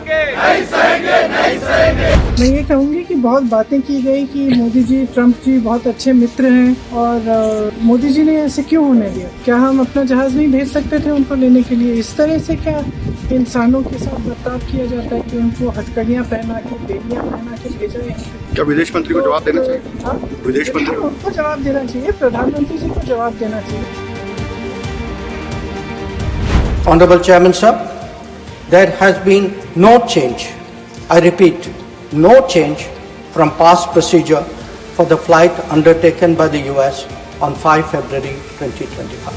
मैं ये कहूँगी कि बहुत बातें की गई कि मोदी जी ट्रम्प जी बहुत अच्छे मित्र हैं और मोदी जी ने ऐसे क्यों होने दिया? क्या हम अपना जहाज नहीं भेज सकते थे उनको लेने के लिए? इस तरह से क्या इंसानों के साथ बर्ताव किया जाता है कि उनको हथकड़ियाँ पहना के बेड़ियाँ पहना के भेजा है? क्या विदेश मंत्री को जवाब देना चाहिए? विदेश मंत्री उनको जवाब देना चाहिए, प्रधानमंत्री जी को जवाब देना चाहिए। Honorable Chairman Sir, there has been no change, I repeat, no change from past procedure for the flight undertaken by the US on 5 February 2025.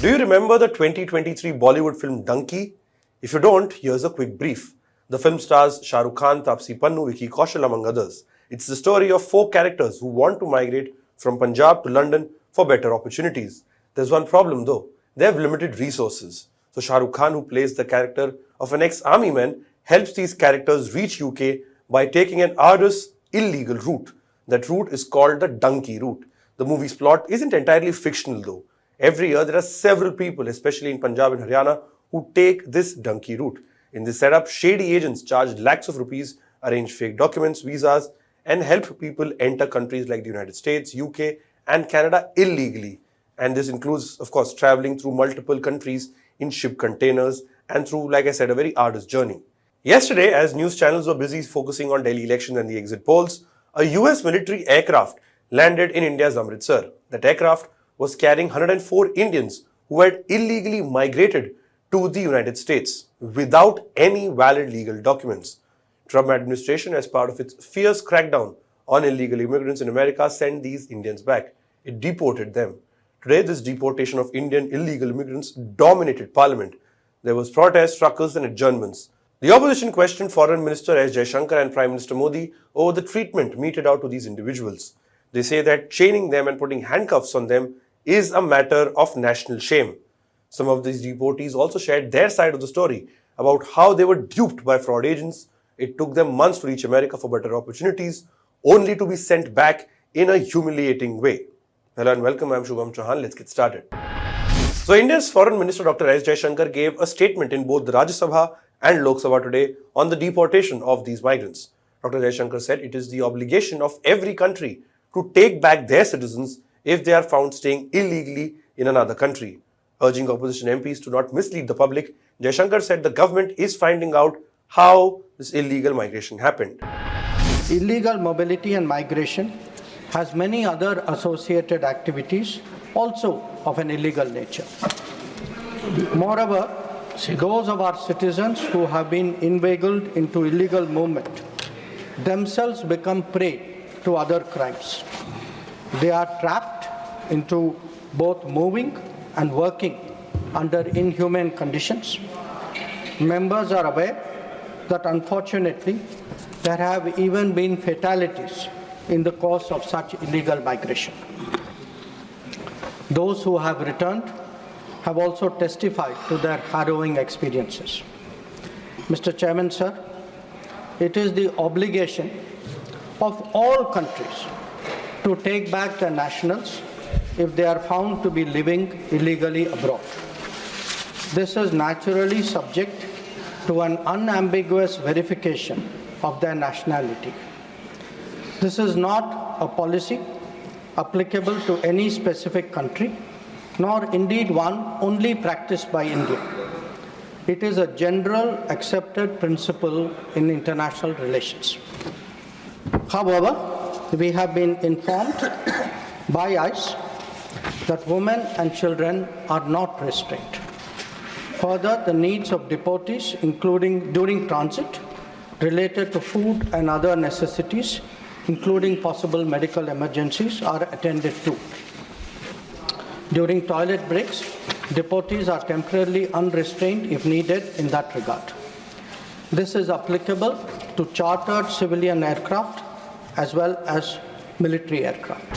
Do you remember the 2023 Bollywood film Donkey? If you don't, here's a quick brief. The film stars Shah Rukh Khan, Taapsee Pannu, Vicky Kaushal among others. It's the story of 4 characters who want to migrate from Punjab to London for better opportunities. There's one problem though, they have limited resources. So Shah Rukh Khan, who plays the character of an ex-army man, helps these characters reach UK by taking an arduous, illegal route. That route is called the Donkey route. The movie's plot isn't entirely fictional though. Every year there are several people, especially in Punjab and Haryana, who take this Donkey route. In this setup, shady agents charge lakhs of rupees, arrange fake documents, visas, and help people enter countries like the United States, UK, and Canada illegally. And this includes, of course, traveling through multiple countries in ship containers and through, like I said, a very arduous journey. Yesterday, as news channels were busy focusing on Delhi elections and the exit polls, a US military aircraft landed in India's Amritsar. That aircraft was carrying 104 Indians who had illegally migrated to the United States without any valid legal documents. Trump administration, as part of its fierce crackdown on illegal immigrants in America, sent these Indians back. It deported them. Today, this deportation of Indian illegal immigrants dominated Parliament. There was protests, struggles and adjournments. The opposition questioned Foreign Minister S Jaishankar and Prime Minister Modi over the treatment meted out to these individuals. They say that chaining them and putting handcuffs on them is a matter of national shame. Some of these deportees also shared their side of the story about how they were duped by fraud agents. It took them months to reach America for better opportunities, only to be sent back in a humiliating way. Hello and welcome, I'm Shubham Chauhan. Let's get started. So India's Foreign Minister Dr. S Jaishankar gave a statement in both the Rajya Sabha and Lok Sabha today on the deportation of these migrants. Dr. Jaishankar said it is the obligation of every country to take back their citizens if they are found staying illegally in another country. Urging opposition MPs to not mislead the public, Jaishankar said the government is finding out how this illegal migration happened. Illegal mobility and migration has many other associated activities also of an illegal nature. Moreover, those of our citizens who have been inveigled into illegal movement themselves become prey to other crimes. They are trapped into both moving and working under inhumane conditions. Members are aware that unfortunately there have even been fatalities in the course of such illegal migration. Those who have returned have also testified to their harrowing experiences. Mr. Chairman, sir, it is the obligation of all countries to take back their nationals if they are found to be living illegally abroad. This is naturally subject to an unambiguous verification of their nationality. This is not a policy applicable to any specific country, nor indeed one only practiced by India. It is a general accepted principle in international relations. However, we have been informed by ICE that women and children are not restrained. Further, the needs of deportees, including during transit, related to food and other necessities, including possible medical emergencies, are attended to. During toilet breaks, deportees are temporarily unrestrained if needed in that regard. This is applicable to chartered civilian aircraft as well as military aircraft.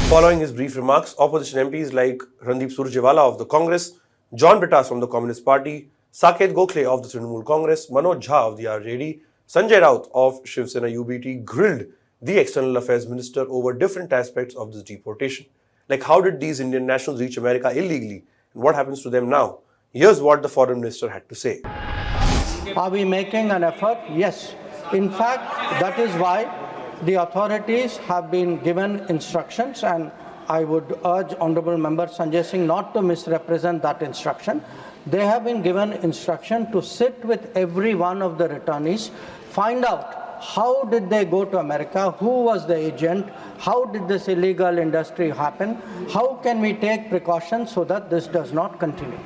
Following his brief remarks, opposition MPs like Randeep Surjewala of the Congress, John Britas from the Communist Party, Saket Gokhale of the Trinamool Congress, Manoj Jha of the RJD, Sanjay Raut of Shiv Sena UBT grilled the External Affairs Minister over different aspects of this deportation. Like how did these Indian nationals reach America illegally and what happens to them now? Here's what the foreign minister had to say. Are we making an effort? Yes. In fact, that is why the authorities have been given instructions, and I would urge Honorable Member Sanjay Singh not to misrepresent that instruction. They have been given instruction to sit with every one of the returnees, find out how did they go to America, who was the agent, how did this illegal industry happen, how can we take precautions so that this does not continue.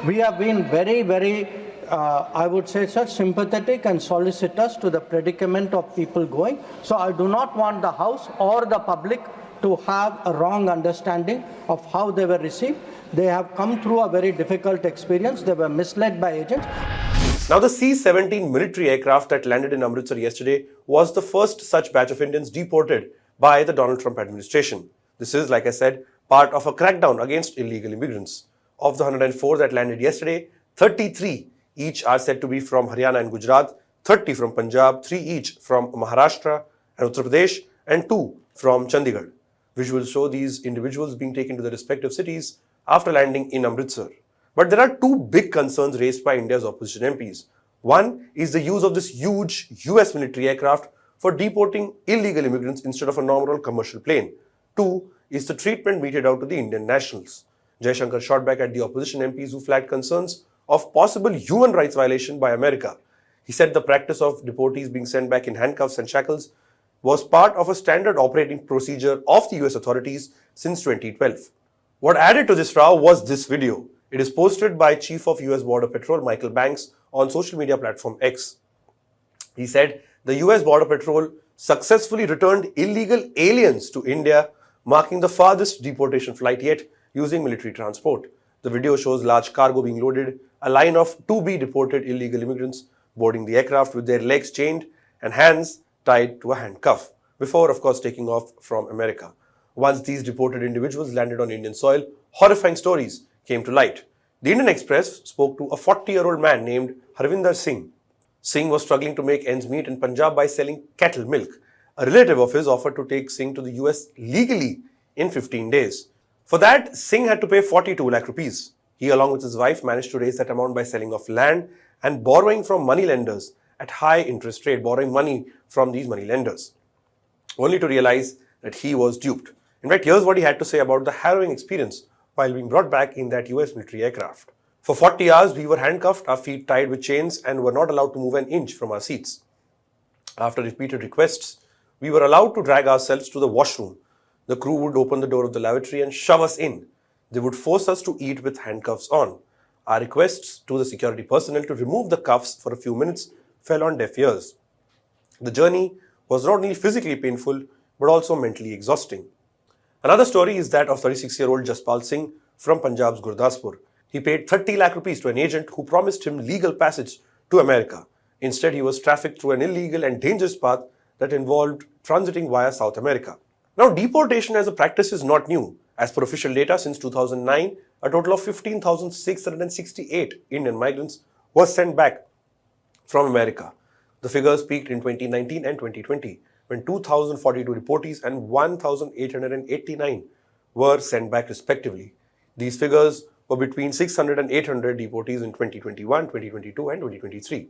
We have been very, I would say, sir, sympathetic and solicitous to the predicament of people going. So I do not want the House or the public to have a wrong understanding of how they were received. They have come through a very difficult experience. They were misled by agents. Now, the C-17 military aircraft that landed in Amritsar yesterday was the first such batch of Indians deported by the Donald Trump administration. This is, like I said, part of a crackdown against illegal immigrants. Of the 104 that landed yesterday, 33 each are said to be from Haryana and Gujarat, 30 from Punjab, 3 each from Maharashtra and Uttar Pradesh, and 2 from Chandigarh. Visuals show these individuals being taken to their respective cities after landing in Amritsar. But there are two big concerns raised by India's opposition MPs. One is the use of this huge US military aircraft for deporting illegal immigrants instead of a normal commercial plane. Two is the treatment meted out to the Indian nationals. Jaishankar shot back at the opposition MPs who flagged concerns of possible human rights violation by America. He said the practice of deportees being sent back in handcuffs and shackles was part of a standard operating procedure of the US authorities since 2012. What added to this row was this video. It is posted by Chief of US Border Patrol Michael Banks on social media platform X. He said the US Border Patrol successfully returned illegal aliens to India, marking the farthest deportation flight yet using military transport. The video shows large cargo being loaded, a line of to-be deported illegal immigrants boarding the aircraft with their legs chained and hands tied to a handcuff, before of course taking off from America. Once these deported individuals landed on Indian soil, horrifying stories came to light. The Indian Express spoke to a 40-year-old man named Harvinder Singh. Singh was struggling to make ends meet in Punjab by selling cattle milk. A relative of his offered to take Singh to the US legally in 15 days. For that, Singh had to pay 42 lakh rupees. He, along with his wife, managed to raise that amount by selling off land and borrowing from moneylenders at high interest rate, borrowing money from these moneylenders, only to realize that he was duped. In fact, here's what he had to say about the harrowing experience while being brought back in that US military aircraft. For 40 hours, we were handcuffed, our feet tied with chains, and were not allowed to move an inch from our seats. After repeated requests, we were allowed to drag ourselves to the washroom. The crew would open the door of the lavatory and shove us in. They would force us to eat with handcuffs on. Our requests to the security personnel to remove the cuffs for a few minutes fell on deaf ears. The journey was not only physically painful, but also mentally exhausting. Another story is that of 36-year-old Jaspal Singh from Punjab's Gurdaspur. He paid 30 lakh rupees to an agent who promised him legal passage to America. Instead, he was trafficked through an illegal and dangerous path that involved transiting via South America. Now, deportation as a practice is not new. As per official data, since 2009, a total of 15,668 Indian migrants were sent back from America. The figures peaked in 2019 and 2020, when 2,042 deportees and 1,889 were sent back respectively. These figures were between 600 and 800 deportees in 2021, 2022 and 2023.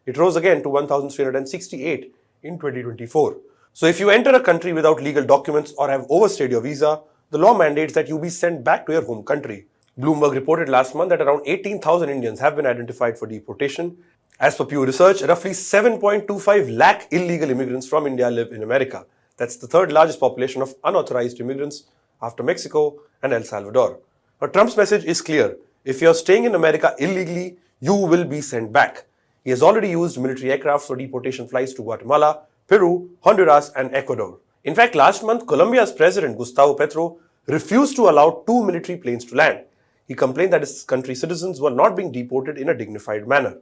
It rose again to 1,368 in 2024. So if you enter a country without legal documents or have overstayed your visa, the law mandates that you be sent back to your home country. Bloomberg reported last month that around 18,000 Indians have been identified for deportation. As per Pew Research, roughly 7.25 lakh illegal immigrants from India live in America. That's the third largest population of unauthorized immigrants after Mexico and El Salvador. Now, Trump's message is clear. If you're staying in America illegally, you will be sent back. He has already used military aircraft for deportation flights to Guatemala, Peru, Honduras and Ecuador. In fact, last month, Colombia's president, Gustavo Petro, refused to allow 2 military planes to land. He complained that his country's citizens were not being deported in a dignified manner.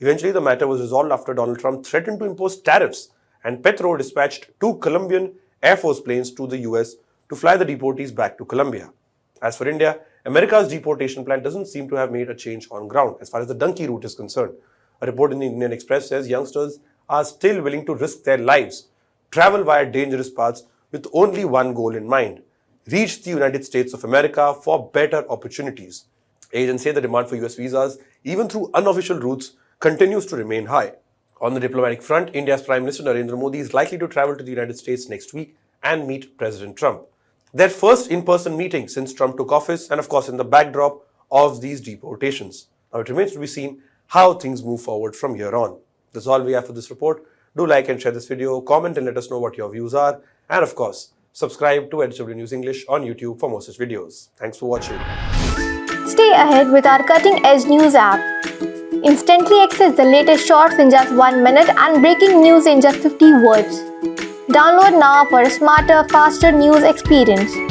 Eventually, the matter was resolved after Donald Trump threatened to impose tariffs, and Petro dispatched 2 Colombian Air Force planes to the US to fly the deportees back to Colombia. As for India, America's deportation plan doesn't seem to have made a change on ground as far as the donkey route is concerned. A report in the Indian Express says youngsters are still willing to risk their lives, travel via dangerous paths with only one goal in mind: reach the United States of America for better opportunities. Agents say the demand for US visas, even through unofficial routes, continues to remain high. On the diplomatic front, India's Prime Minister Narendra Modi is likely to travel to the United States next week and meet President Trump. Their first in-person meeting since Trump took office, and of course in the backdrop of these deportations. Now it remains to be seen how things move forward from here on. That's all we have for this report. Do like and share this video, comment and let us know what your views are, and of course, subscribe to HW News English on YouTube for more such videos. Thanks for watching. Stay ahead with our cutting-edge news app. Instantly access the latest shorts in just 1 minute and breaking news in just 50 words. Download now for a smarter, faster news experience.